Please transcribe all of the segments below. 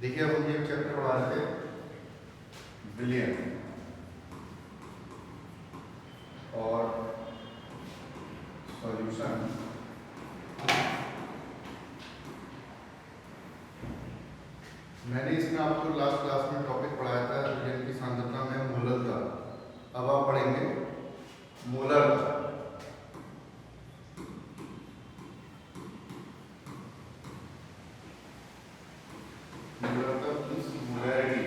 देखिए अब हम ये चैप्टर पढ़ा रहे थे विलियन और सॉल्यूशन। मैंने इसमें आपको लास्ट क्लास में टॉपिक पढ़ाया था विलियन की सांद्रता में मोलरता। अब आप पढ़ेंगे मोलरता। मोलरता मींस मोलैरिटी।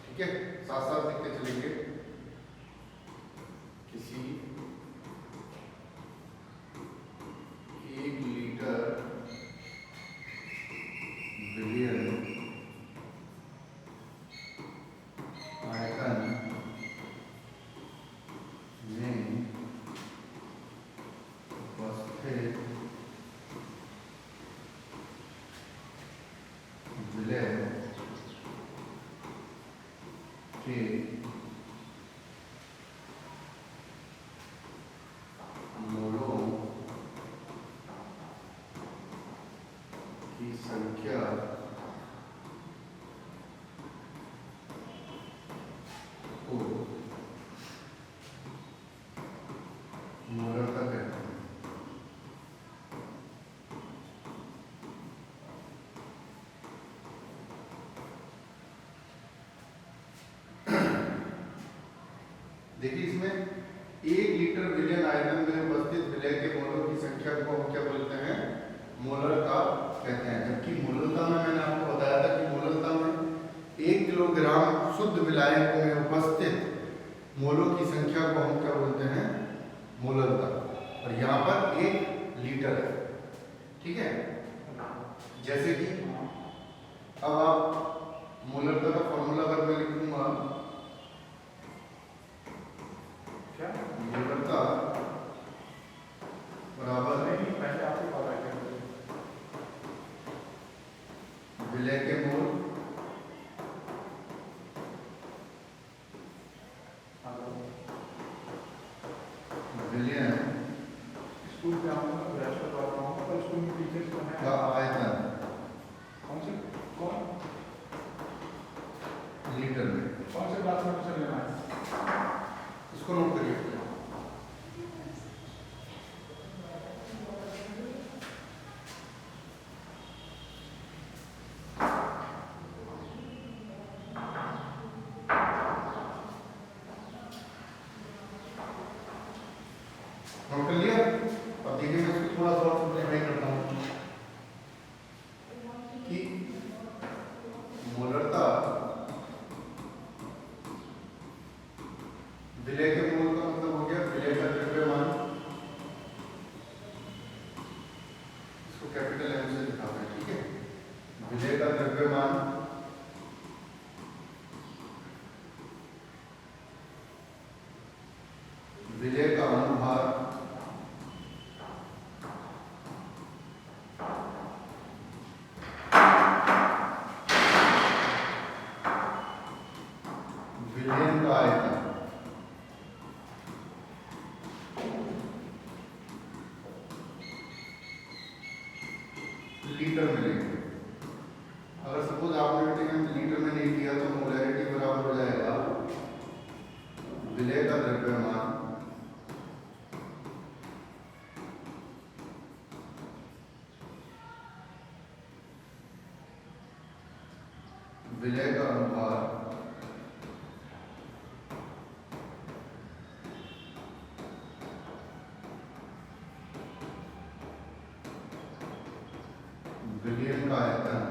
ठीक है, साथ साथ लिखते चलेंगे। किसी 1 लीटर विलियन आयतन में उपस्थित विलय के मोलों की संख्या को मोलरता कहते हैं। देखिए इसमें 1 लीटर विलियन आयतन में उपस्थित विलय के मोलों की संख्या को हम क्या बोलते हैं? मोलरता कहते हैं। जबकि मोलरता में मैंने आपको बताया था कि मोलरता में 1 किलोग्राम शुद्ध विलायक में उपस्थित मोलों की संख्या को हम क्या बोलते हैं? मोलरता। और यहाँ पर 1 लीटर है। ठीक है, जैसे कि अब आप मोलरता का फॉर्मूला अगर मैं लिखूंगा, क्या मोलरता बराबर पहले आपको पता है विलय के मोल विलयन स्कूल पे आऊँगा तो रेस्ट करवा रहा हूँ पर स्कूल में टीचर्स को है का आयतन कौन से लीटर में। कौन से क्लास में से लेना है? इसको नोट करिए। नोट कर लिया? अब देखिए मैं इसको थोड़ा सा और सिंप्लीफाई करता हूँ कि मोलरता विलय के मोल का मतलब हो गया विलय का द्रव्यमान। इसको कैपिटल एम से लिखा हुआ है। ठीक है, विलय का द्रव्यमान विलय का अनुभार विलयन का आयतन लीटर में लेंगे। अगर सपोज आपने लीटर में नहीं दिया तो मोलैरिटी बराबर हो जाएगा विलय का द्रव्यमान विलय का अनुभार विलयन का आयतन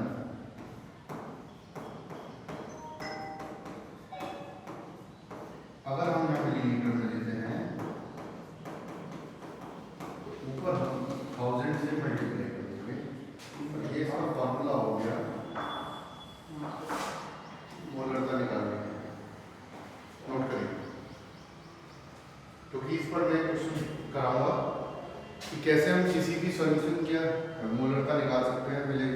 अगर हम यहाँ मिलीलीटर में लेते हैं तो ऊपर हम 1000 से मल्टीप्लाई कर देंगे। और ये इसका फॉर्मूला हो गया मोलरता निकालने के लिए। नोट करिए, क्योंकि इस पर मैं क्वेश्चन कराऊंगा कि कैसे हम किसी भी सॉल्यूशन की मोलरता निकाल सकते हैं विलय।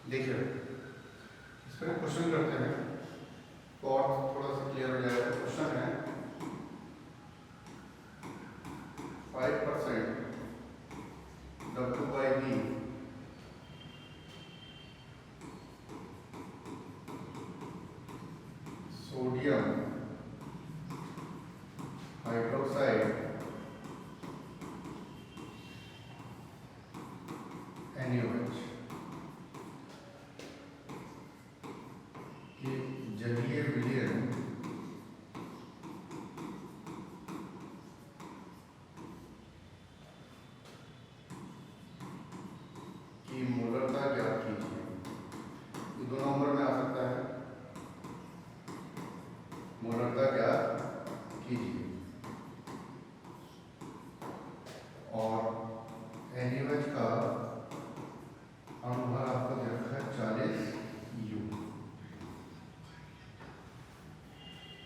देखिए इस पर क्वेश्चन करते हैं तो और थोड़ा सा क्लियर हो जाएगा। क्वेश्चन है 5% W/V सोडियम हाइड्रोक्साइड NaOH के जलीय विलयन की मोलरता ज्ञात कीजिए। ये दो नंबर में आ सकता है, मोलरता ज्ञात कीजिए। और NaOH का अणुभार आपको दे रखा है 40U।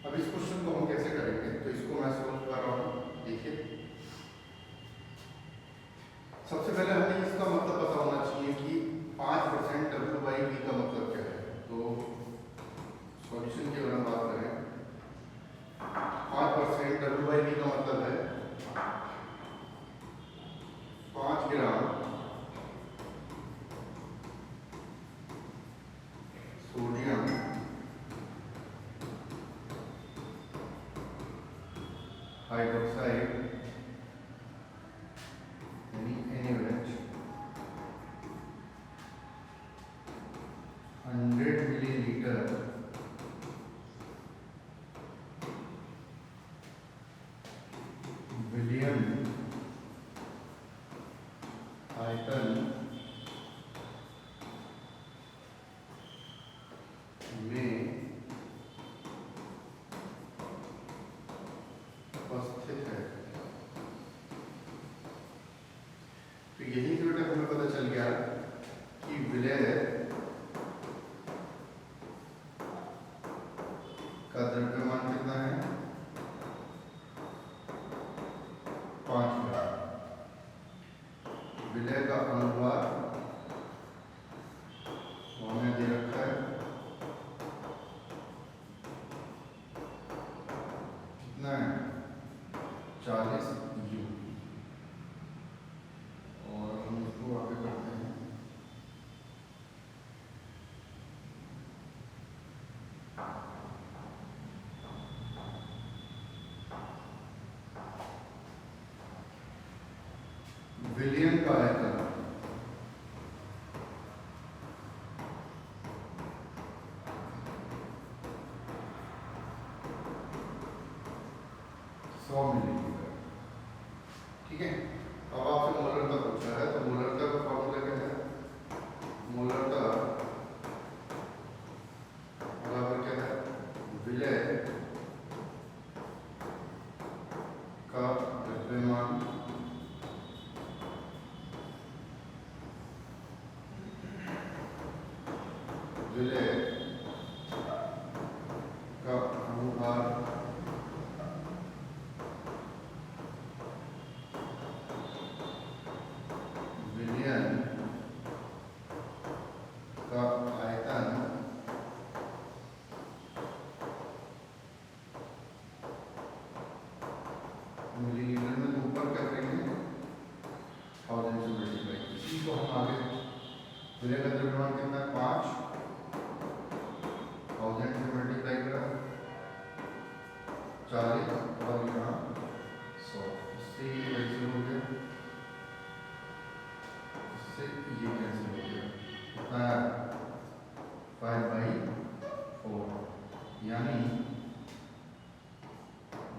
अब इस क्वेश्चन को हम कैसे करेंगे, तो इसको मैं सोल्व कर रहा हूँ। देखिए सबसे पहले हमें इसका मतलब पता होना चाहिए कि 5% W/V का मतलब क्या है। तो सॉल्यूशन की अगर हम बात करें 5% W/V का मतलब है 5 ग्राम सोडियम हाइड्रोक्साइड यानी NaOH 100 मिलीलीटर विलयन आयतन में उपस्थित है। तो यही जो बेटा हमें पता चल गया कि विलय का द्रव्यमान कितना है 5 ग्राम। विलय का अनुपात हमें दे रखा है कितना है 40U। और हम इसको आगे करते हैं। विलयन का आयतन सौ मिलीलीटर। ठीक है, अब आपसे मोलरता पूछा है, तो मोलरता का फॉर्मूला क्या है। मोलरता बराबर क्या है विलय का द्रव्यमान विलय का अनुभार विलयन का आयतन मिलीलीटर में। तो ऊपर क्या करेंगे 1000 से मल्टीप्लाई। इसी को हम आगे विलय का द्रव्यमान कितना है 5 1000 से मल्टीप्लाई करा 40 और यहाँ 100। इससे ये कैंसिल हो गया, इससे ये कैंसिल हो गया। कितना है 5/4 यानी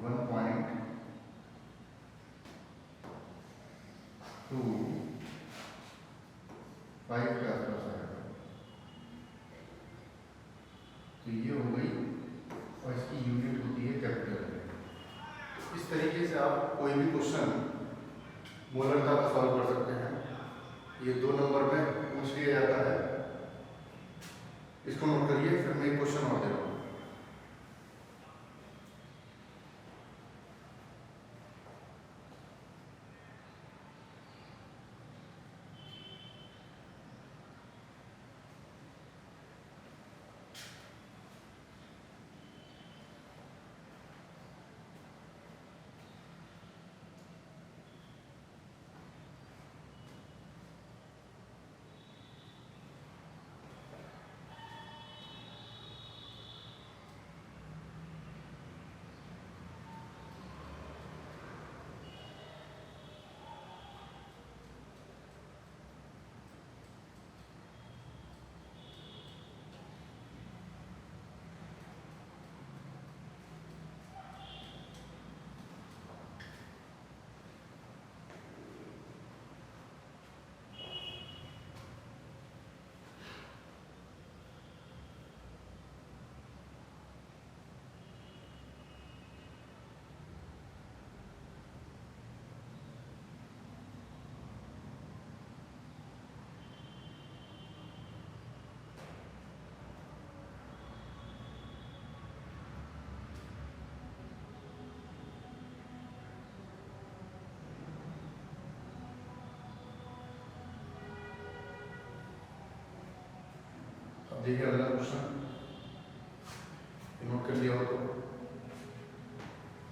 1.25 के आसपास आएगा। तो ये हो गई और इसकी यूनिट होती है कैपिटल। इस तरीके से आप कोई भी क्वेश्चन मोलरता का सॉल्व कर सकते हैं। ये 2 नंबर में पूछ लिया जाता है। इसको नोट करिए, फिर मैं एक क्वेश्चन और दे रहा हूँ। देखिए अगला क्वेश्चन नोट कर लिया हो तो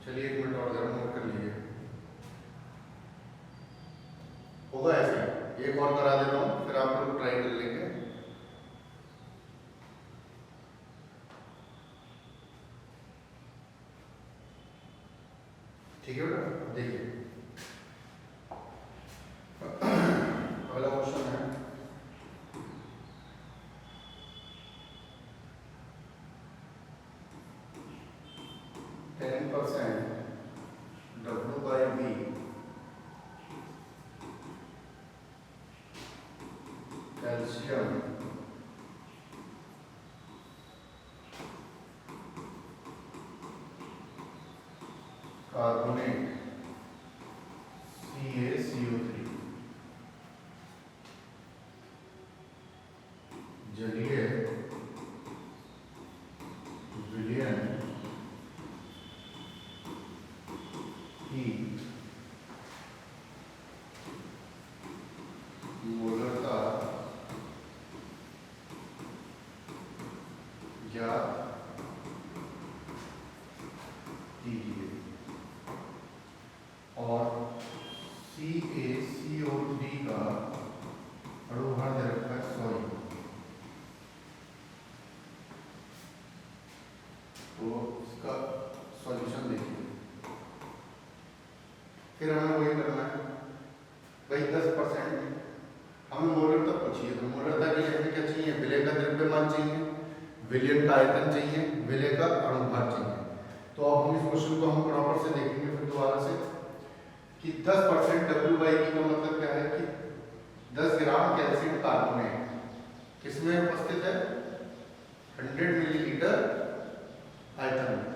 चलिए 1 मिनट और जरा नोट कर लीजिए। होगा ऐसे एक और करा देता हूँ फिर आप लोग ट्राई कर लेंगे। ठीक है बेटा देखिए अगला क्वेश्चन है 10% W/V कैल्शियम कार्बोनेट CaCO3 जलीय विलयन की मोलरता ज्ञात कीजिए और CaCO3 का अणुभार दे रखा है 100। तो इसका सॉल्यूशन देखिए फिर हमें वही करना है भाई 10% हमें मोलरता पूछिए तो मोलरता के लिए हमें क्या चाहिए विलय का द्रव्यमान चाहिए विलयन का आयतन चाहिए विलय का अणुभार चाहिए। तो अब हम इस क्वेश्चन को हम प्रॉपर से देखेंगे फिर दोबारा से कि 10% W/V का मतलब क्या है कि 10 ग्राम कैल्शियम कार्बोनेट किसमें उपस्थित है 100 मिलीलीटर आयतन में।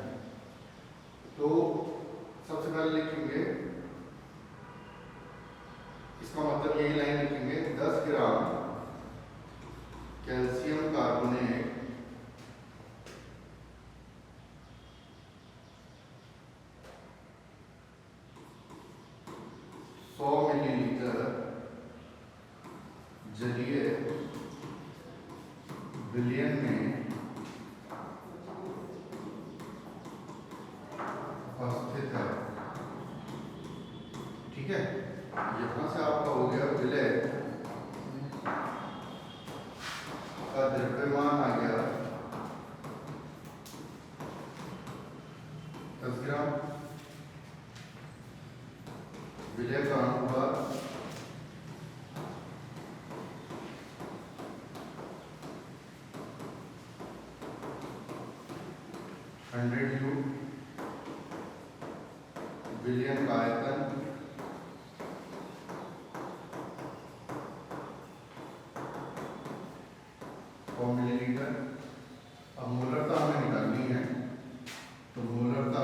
तो सबसे पहले लिखेंगे इसका मतलब यही लाइन लिखेंगे 10 ग्राम कैल्शियम कार्बोनेट जलीय विलयन में उपस्थित है। ठीक है यहां से आपका हो गया विलय का द्रव्यमान आ गया 10 ग्राम विलय का अणुभार 100 U विलयन का आयतन 100 मिलीलीटर। अब मोलरता हमें निकालनी है तो मोलरता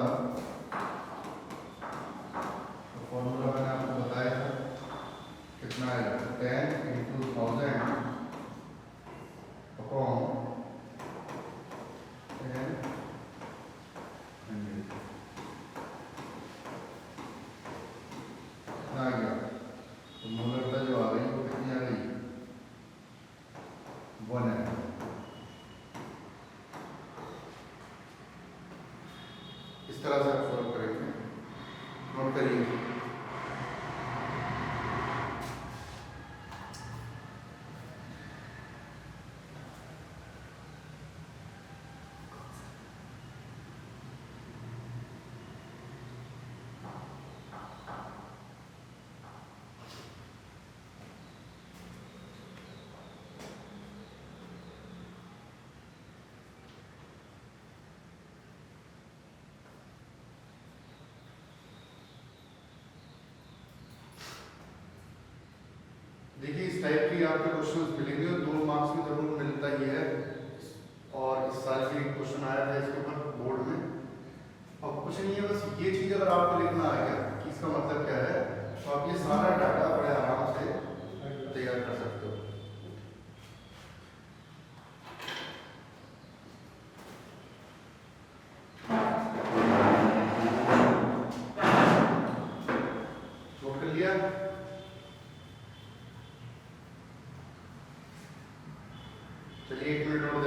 फॉर्मूला मैंने आपको बताया था कितना आएगा 10 × 1000 अपॉन 10 100 कितना आ गया। तो मोलरता जो आ गई वो कितनी आ गई 1 है। इस तरह से आप सॉल्व करेंगे नोट करिए। देखिए इस टाइप की आपके क्वेश्चंस मिलेंगे 2 मार्क्स में जरूर मिलता ही है और इस साल भी क्वेश्चन आया था इसके ऊपर बोर्ड में। अब कुछ नहीं है बस ये चीज अगर आपको लिखना आ गया कि इसका मतलब क्या है तो आप ये सारा डाटा बड़े आराम से तैयार कर सकते हो। नोट कर लिया। चलिए 1 मिनट और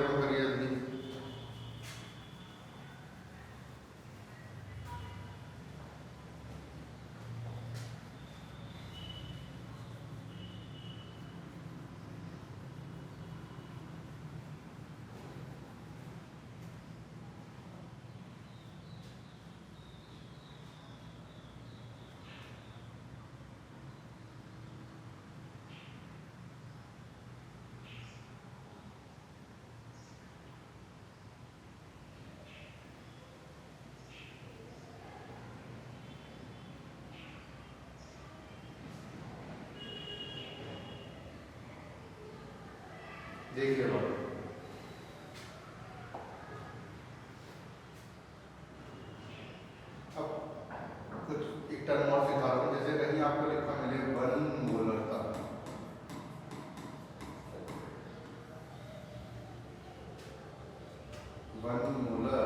देखिए बात, अब कुछ एक टर्म और सिखा रहा हूँ। जैसे कहीं आपको लिखा मिले 1 मोलर का, 1 मोलर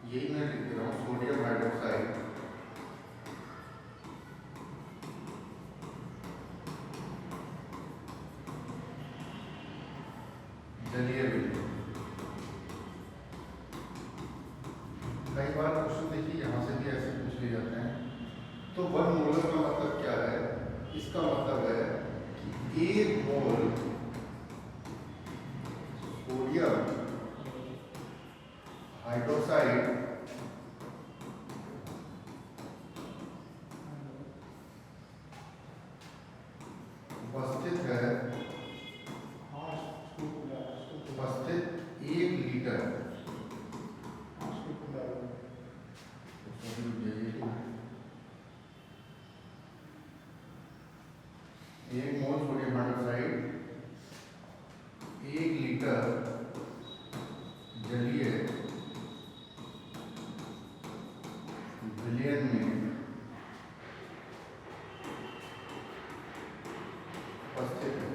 यही मैं लिख रहा हूँ सोडियम हाइड्रोक्साइड जलीय विलयन। कई बार क्वेश्चन देखिए यहाँ से भी ऐसे पूछ लिए जाते हैं। तो 1 मोलर का मतलब क्या है? इसका मतलब है कि 1 मोल सोडियम हाइड्रोक्साइड उपस्थित है, हाँ स्कूल खुला है, स्कूल खुला है, उपस्थित 1 लीटर हाँ स्कूल खुला है। 1 मोल सोडियम हाइड्रोक्साइड 1 लीटर जलीय विलयन में उपस्थित है।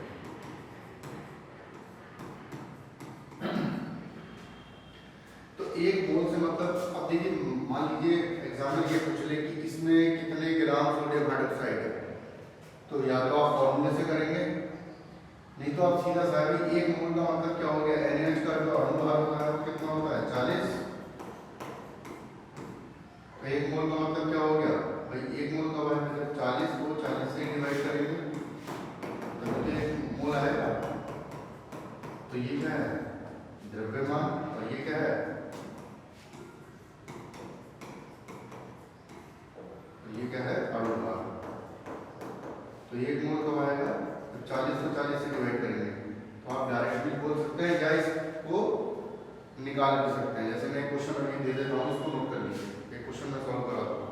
तो 1 मोल से मतलब, अब देखिए मान लीजिए एग्जाम्पल ये पूछ ले कि इसमें कितने ग्राम सोडियम हाइड्रोक्साइड है, तो या तो आप फॉर्मूले से करेंगे, नहीं तो आप सीधा सा भी 1 मोल का मतलब क्या हो गया, NaH का जो अणुभार होता है वो कितना होता है 40। तो 1 मोल का मतलब क्या हो गया भाई, 1 मोल का मतलब 40 को 40 से डिवाइड करेंगे तो मुझे 1 मोल आएगा। तो ये क्या है, द्रव्यमान, और ये क्या है, तो ये क्या है अणुभार। तो 1 मोल कब आएगा, तो 40 को 40 से डिवाइड करेंगे। तो आप डायरेक्ट भी बोल सकते हैं या इसको निकाल भी सकते हैं। जैसे मैं एक क्वेश्चन अभी दे देता हूँ, इसको नोट कर लीजिए। एक क्वेश्चन मैं सॉल्व करा दूंगा।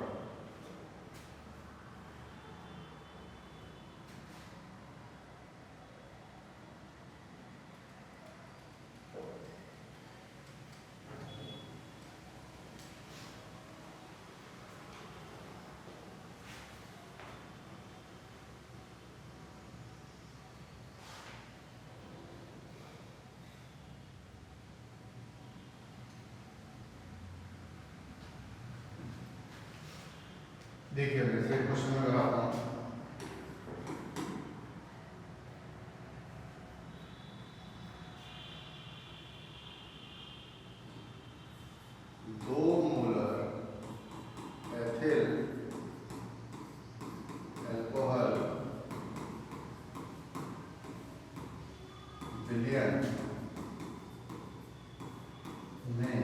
देखिए जैसे क्वेश्चन में कराता हूँ, दो मोलर एथिल अल्कोहल विलयन में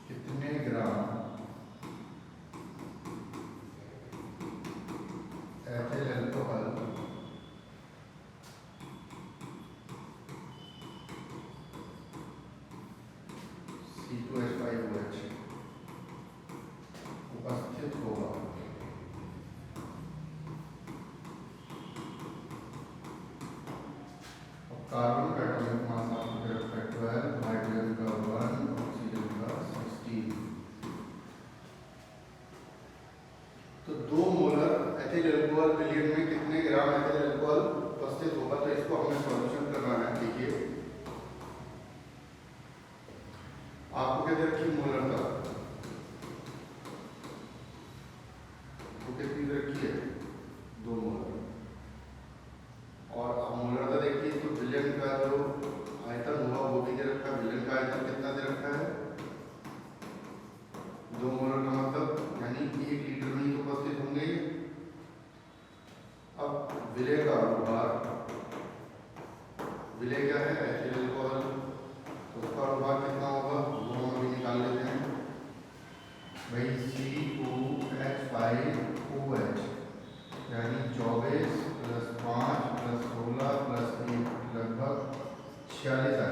कितने ग्राम एथिल अल्कोहल C2H5OH उपस्थित होगा। कार्बन का एटॉमिक मास आपको रखा है 12, हाइड्रोजन का 1, ऑक्सीजन का 16। तो 2 मोलर एथिल अल्कोहल विलयन में कितने ग्राम एथिल अल्कोहल उपस्थित होगा, तो इसको हमें सॉल्यूशन करना है। देखिए आपको क्या दे रखी मोलरता, तो कितनी दे रखी है 2 मोलर। और अब मोलरता देखिए, तो विलयन का जो आयतन हुआ वो भी दे रखा है। विलयन का आयतन कितना दे रखा है 2 मोलर का मतलब, यानी 1 लीटर में ही तो उपस्थित होंगे। अब विलय का अनुभार, विलय क्या है एथिल अल्कोहल, तो उसका अनुभार कितना होगा वो हम अभी निकाल लेते हैं भाई। C2H5OH यानी 24 + 5 + 16 + 1 लगभग 46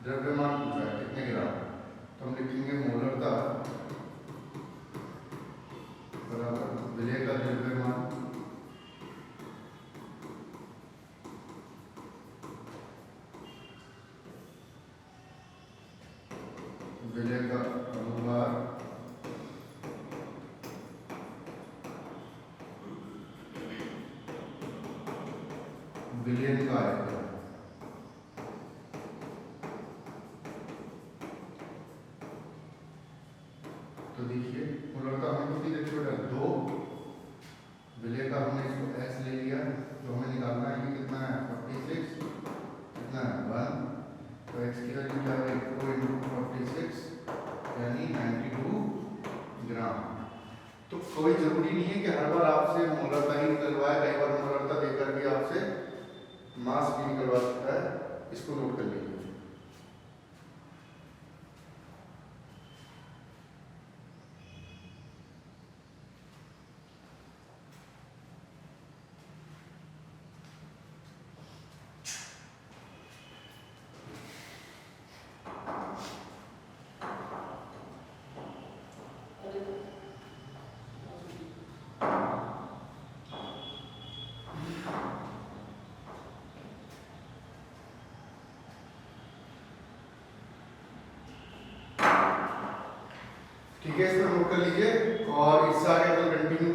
द्रव्यमान पूछा है कितने ग्राम, तो हम लिखेंगे मोलरता बराबर विलेय का द्रव्यमान विलेय का अनुभार विलयन का आयतन। तो देखिए मोलरता हमें कितनी देखी बेटा 2, विलय का हमने इसको x ले लिया, जो हमें निकालना है ये कितना है 46, कितना है 1, तो x की वैल्यू क्या है 2 × 46 यानी 92 ग्राम। तो कोई जरूरी नहीं है कि हर बार आपसे मोलरता ही निकलवाए, कई बार मोलरता देकर भी आपसे मास भी निकलवा सकता है, इसको नोट कर लीजिए। ठीक है, इसको नोट कर लीजिए और इससे आगे अपन कंटिन्यू